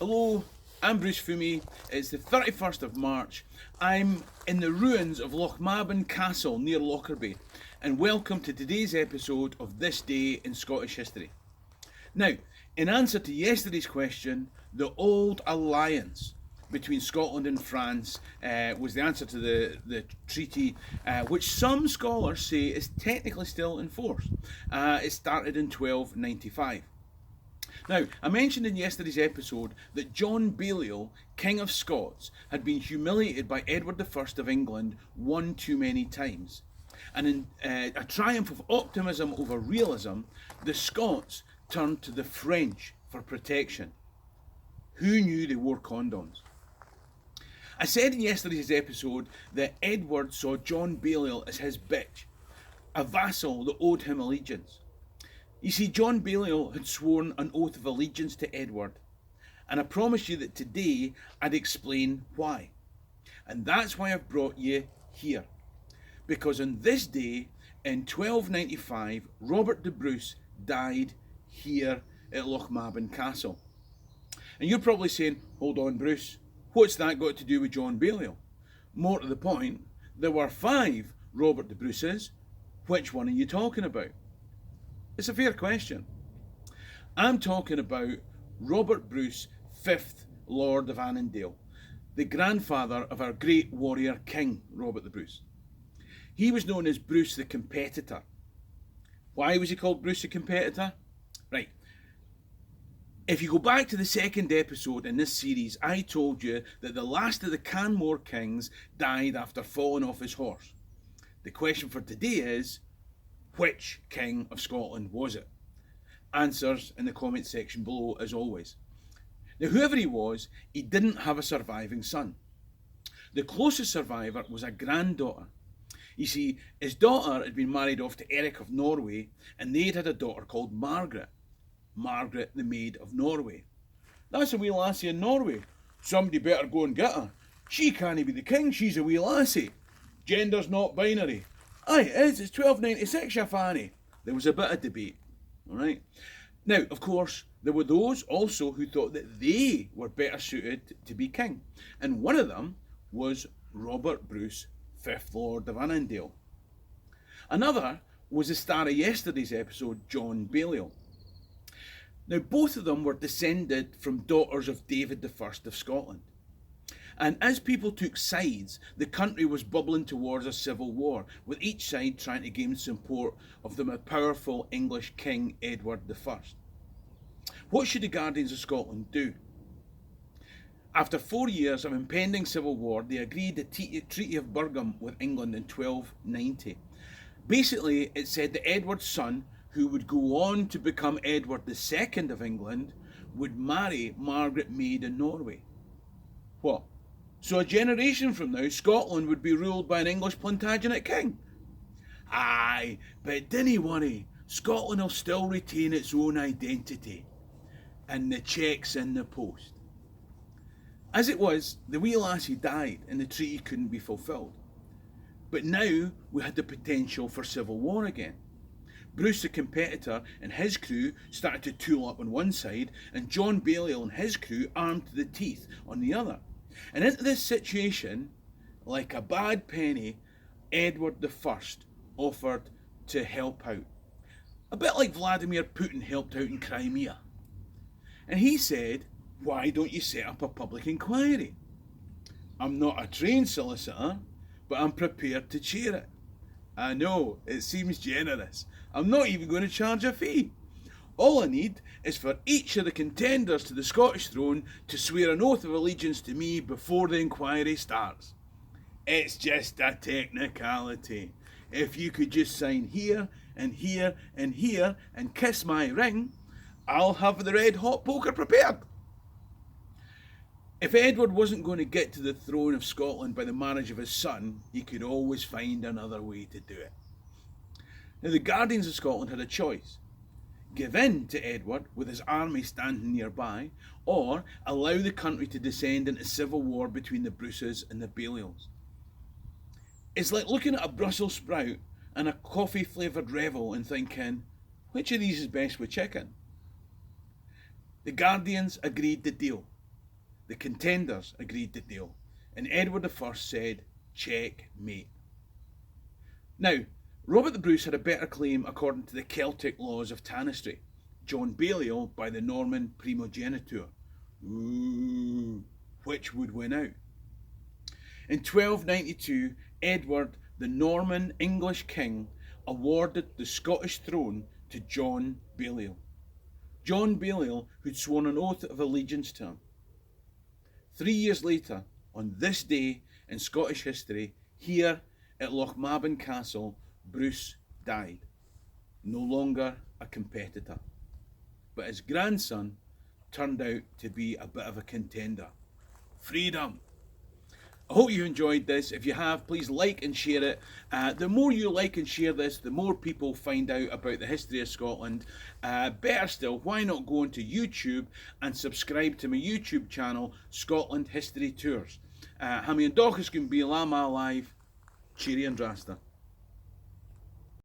Hello, I'm Bruce Fummey. It's the 31st of March. I'm in the ruins of Lochmaben Castle near Lochmaben, and welcome to today's episode of This Day in Scottish History. Now, in answer to yesterday's question, the old alliance between Scotland and France was the answer to the treaty, which some scholars say is technically still in force. It started in 1295. Now, I mentioned in yesterday's episode that John Baliol, King of Scots, had been humiliated by Edward I of England one too many times. And in a triumph of optimism over realism, the Scots turned to the French for protection. Who knew they wore condoms? I said in yesterday's episode that Edward saw John Baliol as his bitch, a vassal that owed him allegiance. You see, John Baliol had sworn an oath of allegiance to Edward, and I promise you that today I'd explain why. And that's why I've brought you here. Because on this day, in 1295, Robert the Bruce died here at Lochmaben Castle. And you're probably saying, hold on Bruce, what's that got to do with John Baliol? More to the point, there were 5 Robert the Bruces. Which one are you talking about? It's a fair question. I'm talking about Robert Bruce, 5th Lord of Annandale, the grandfather of our great warrior king, Robert the Bruce. He was known as Bruce the Competitor. Why was he called Bruce the Competitor? Right. If you go back to the second episode in this series, I told you that the last of the Canmore kings died after falling off his horse. The question for today is, which king of Scotland was it? Answers in the comment section below as always. Now, whoever he was, he didn't have a surviving son. The closest survivor was a granddaughter. You see, his daughter had been married off to Eric of Norway, and they'd had a daughter called Margaret. Margaret, the Maid of Norway. That's a wee lassie in Norway. Somebody better go and get her. She can't be the king, she's a wee lassie. Gender's not binary. Aye, it is, it's 1296, ya fanny. There was a bit of debate, alright? Now, of course, there were those also who thought that they were better suited to be king. And one of them was Robert Bruce, 5th Lord of Annandale. Another was the star of yesterday's episode, John Baliol. Now, both of them were descended from daughters of David I of Scotland. And as people took sides, the country was bubbling towards a civil war, with each side trying to gain support of the more powerful English King Edward I. What should the Guardians of Scotland do? After 4 years of impending civil war, they agreed the Treaty of Burgham with England in 1290. Basically, it said that Edward's son, who would go on to become Edward II of England, would marry Margaret Maid in Norway. What? So a generation from now, Scotland would be ruled by an English Plantagenet king? Aye, but dinna worry, Scotland will still retain its own identity. And the cheque's in the post. As it was, the wee lassie died and the treaty couldn't be fulfilled. But now we had the potential for civil war again. Bruce the Competitor and his crew started to tool up on one side, and John Baliol and his crew armed to the teeth on the other. And into this situation, like a bad penny, Edward I offered to help out. A bit like Vladimir Putin helped out in Crimea. And he said, why don't you set up a public inquiry? I'm not a trained solicitor, but I'm prepared to chair it. I know, it seems generous. I'm not even going to charge a fee. All I need is for each of the contenders to the Scottish throne to swear an oath of allegiance to me before the inquiry starts. It's just a technicality. If you could just sign here and here and here and kiss my ring, I'll have the red hot poker prepared. If Edward wasn't going to get to the throne of Scotland by the marriage of his son, he could always find another way to do it. Now, the Guardians of Scotland had a choice. Give in to Edward with his army standing nearby, or allow the country to descend into civil war between the Bruces and the Baliols. It's like looking at a Brussels sprout and a coffee flavoured Revel and thinking, which of these is best with chicken? The Guardians agreed the deal. The contenders agreed to deal, and Edward I said, checkmate. Now, Robert the Bruce had a better claim according to the Celtic laws of tanistry. John Baliol by the Norman primogeniture. Ooh, which would win out? In 1292, Edward, the Norman English king, awarded the Scottish throne to John Baliol. John Baliol, who'd sworn an oath of allegiance to him. 3 years later, on this day in Scottish history, here at Lochmaben Castle, Bruce died, no longer a competitor. But his grandson turned out to be a bit of a contender. Freedom! I hope you enjoyed this. If you have, please like and share it. The more you like and share this, the more people find out about the history of Scotland. Better still, why not go onto YouTube and subscribe to my YouTube channel, Scotland History Tours. Hammy and Dochas can be Lama Live. Cheery and Drasta.